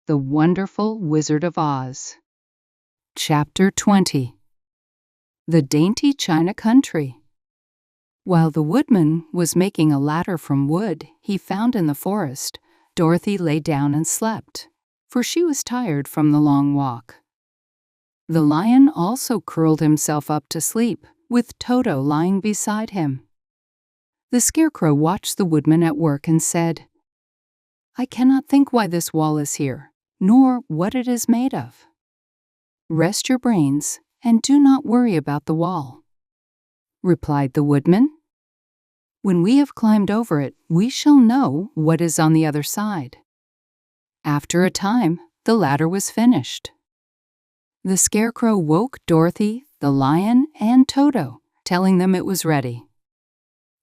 The Wonderful Wizard of Oz. Chapter 20. The Dainty China Country. While the woodman was making a ladder from wood he found in the forest, Dorothy lay down and slept, for she was tired from the long walk. The lion also curled himself up to sleep, with Toto lying beside him. The Scarecrow watched the woodman at work and said, "I cannot think why this wall is here, nor what it is made of. Rest your brains and do not worry about the wall," replied the woodman. "When we have climbed over it, we shall know what is on the other side." After a time, the ladder was finished. The Scarecrow woke Dorothy, the lion, and Toto, telling them it was ready.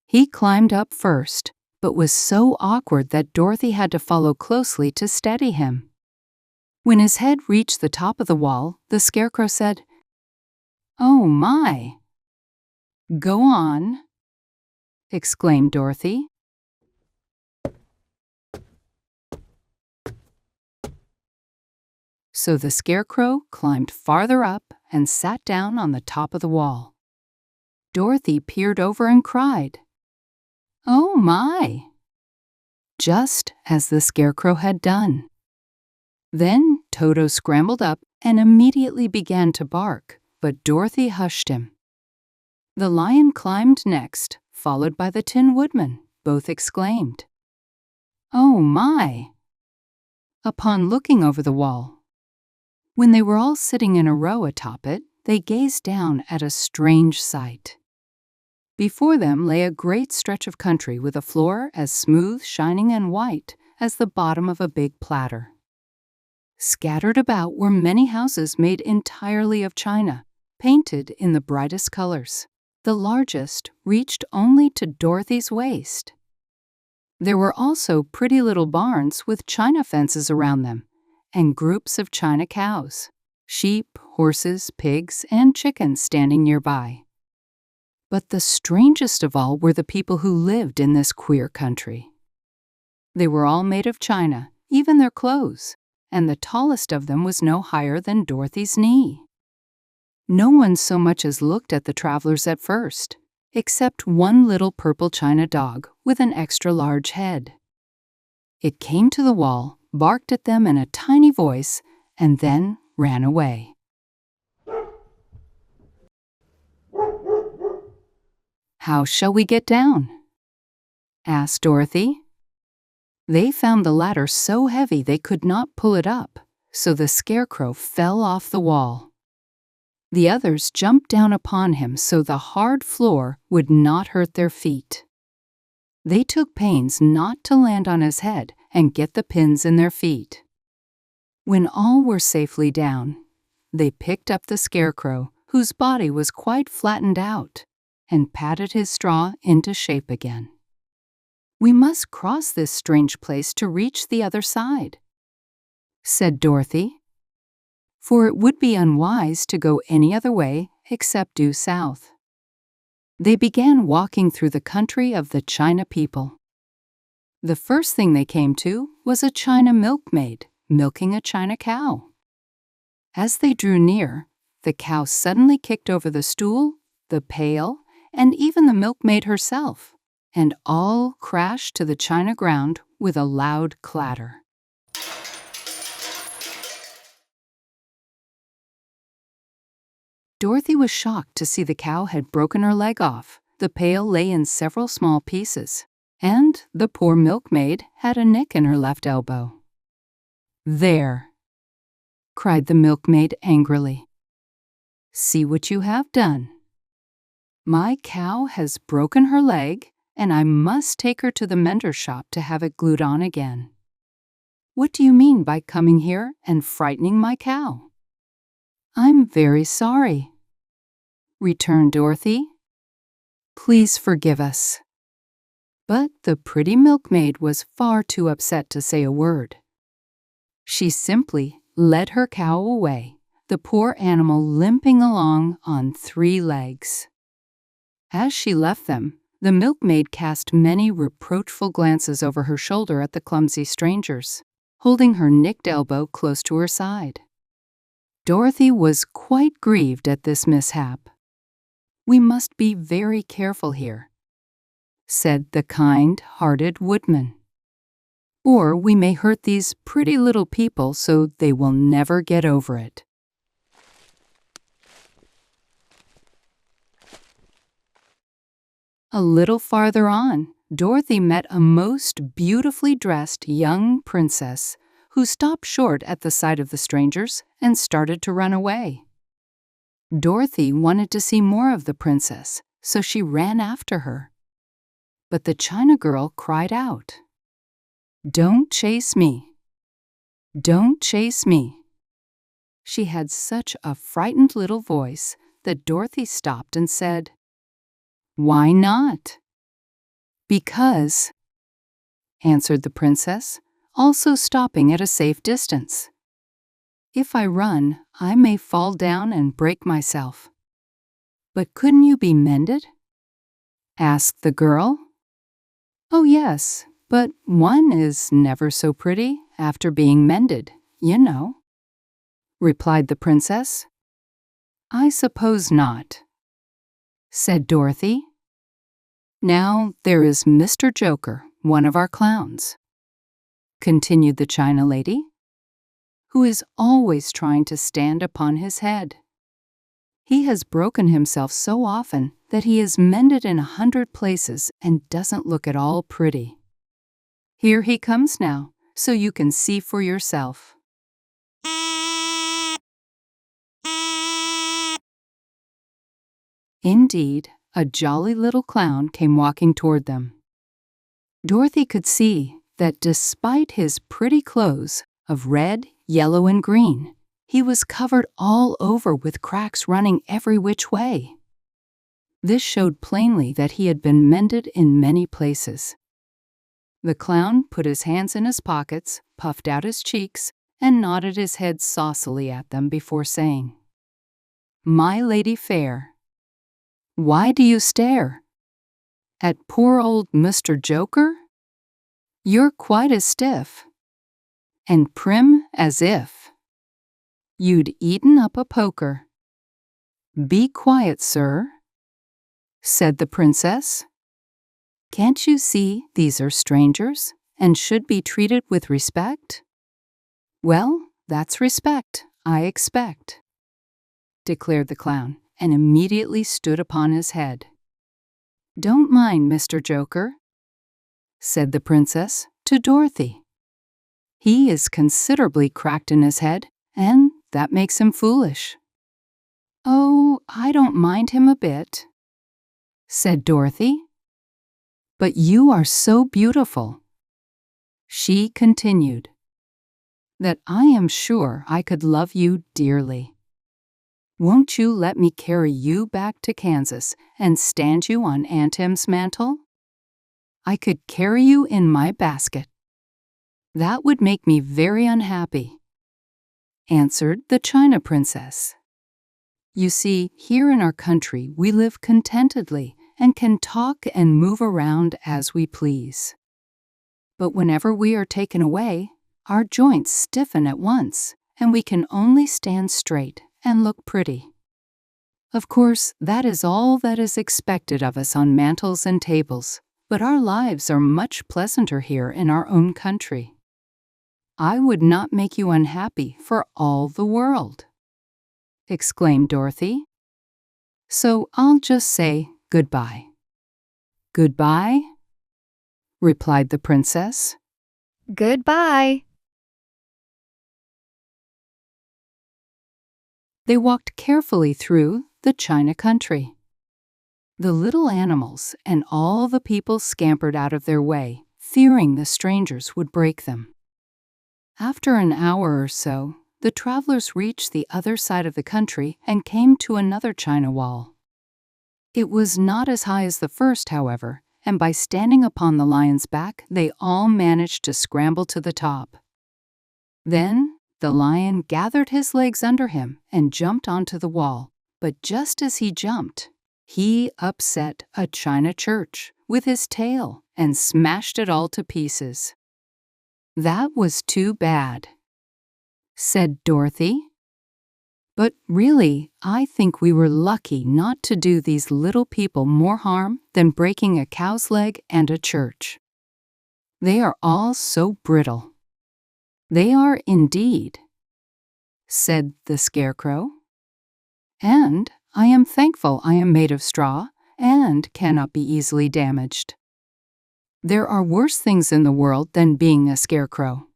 He climbed up first, but was so awkward that Dorothy had to follow closely to steady him. When his head reached the top of the wall, the Scarecrow said, "Oh my!" "Go on," exclaimed Dorothy. So the Scarecrow climbed farther up and sat down on the top of the wall. Dorothy peered over and cried, "Oh my!" just as the Scarecrow had done. Then Toto scrambled up and immediately began to bark, but Dorothy hushed him. The lion climbed next, followed by the Tin Woodman. Both exclaimed, "Oh my!" upon looking over the wall. When they were all sitting in a row atop it, they gazed down at a strange sight. Before them lay a great stretch of country with a floor as smooth, shining, and white as the bottom of a big platter. Scattered about were many houses made entirely of china, painted in the brightest colors. The largest reached only to Dorothy's waist. There were also pretty little barns with china fences around them, and groups of china cows, sheep, horses, pigs, and chickens standing nearby. But the strangest of all were the people who lived in this queer country. They were all made of china, even their clothes, and the tallest of them was no higher than Dorothy's knee. No one so much as looked at the travelers at first, except one little purple china dog with an extra large head. It came to the wall, barked at them in a tiny voice, and then ran away. "How shall we get down?" asked Dorothy. They found the ladder so heavy they could not pull it up, so the Scarecrow fell off the wall. The others jumped down upon him so the hard floor would not hurt their feet. They took pains not to land on his head and get the pins in their feet. When all were safely down, they picked up the Scarecrow, whose body was quite flattened out, and patted his straw into shape again. "We must cross this strange place to reach the other side," said Dorothy, "for it would be unwise to go any other way except due south." They began walking through the country of the China people. The first thing they came to was a China milkmaid milking a China cow. As they drew near, the cow suddenly kicked over the stool, the pail, and even the milkmaid herself, and all crashed to the china ground with a loud clatter. Dorothy was shocked to see the cow had broken her leg off. The pail lay in several small pieces, and the poor milkmaid had a nick in her left elbow. "There!" cried the milkmaid angrily. "See what you have done. My cow has broken her leg, and I must take her to the mender's shop to have it glued on again. What do you mean by coming here and frightening my cow?" "I'm very sorry," returned Dorothy. "Please forgive us." But the pretty milkmaid was far too upset to say a word. She simply led her cow away, the poor animal limping along on 3 legs. As she left them, the milkmaid cast many reproachful glances over her shoulder at the clumsy strangers, holding her nicked elbow close to her side. Dorothy was quite grieved at this mishap. "We must be very careful here," said the kind-hearted woodman, "or we may hurt these pretty little people so they will never get over it." A little farther on, Dorothy met a most beautifully dressed young princess who stopped short at the sight of the strangers and started to run away. Dorothy wanted to see more of the princess, so she ran after her. But the China girl cried out, "Don't chase me! Don't chase me!" She had such a frightened little voice that Dorothy stopped and said, "Why not?" "Because," answered the princess, also stopping at a safe distance. "If I run, I may fall down and break myself." "But couldn't you be mended?" asked the girl. "Oh yes, but one is never so pretty after being mended, you know," replied the princess. "I suppose not," said Dorothy. "Now there is Mr. Joker, one of our clowns," continued the China lady, "who is always trying to stand upon his head. He has broken himself so often that he is mended in 100 places and doesn't look at all pretty. Here he comes now, so you can see for yourself." Indeed, a jolly little clown came walking toward them. Dorothy could see that despite his pretty clothes of red, yellow, and green, he was covered all over with cracks running every which way. This showed plainly that he had been mended in many places. The clown put his hands in his pockets, puffed out his cheeks, and nodded his head saucily at them before saying, "My lady fair, why do you stare? At poor old Mr. Joker? You're quite as stiff, and prim as if you'd eaten up a poker." "Be quiet, sir," said the princess. "Can't you see these are strangers and should be treated with respect?" "Well, that's respect, I expect," declared the clown, and immediately stood upon his head. "Don't mind Mr. Joker," said the princess to Dorothy. "He is considerably cracked in his head, and that makes him foolish." "Oh, I don't mind him a bit," said Dorothy. "But you are so beautiful," she continued, "that I am sure I could love you dearly. Won't you let me carry you back to Kansas and stand you on Aunt Em's mantle? I could carry you in my basket." "That would make me very unhappy," answered the China princess. "You see, here in our country we live contentedly and can talk and move around as we please. But whenever we are taken away, our joints stiffen at once, and we can only stand straight and look pretty. Of course, that is all that is expected of us on mantles and tables, but our lives are much pleasanter here in our own country. I would not make you unhappy for all the world," exclaimed Dorothy. "So I'll just say goodbye." "Goodbye," replied the princess. Goodbye. They walked carefully through the China country. The little animals and all the people scampered out of their way, fearing the strangers would break them. After an hour or so, the travelers reached the other side of the country and came to another China wall. It was not as high as the first, however, and by standing upon the lion's back, they all managed to scramble to the top. Then the lion gathered his legs under him and jumped onto the wall, but just as he jumped, he upset a China church with his tail and smashed it all to pieces. That was too bad, said Dorothy. But really, I think we were lucky not to do these little people more harm than breaking a cow's leg and a church. They are all so brittle. They are indeed, said the Scarecrow. And I am thankful I am made of straw and cannot be easily damaged. There are worse things in the world than being a scarecrow.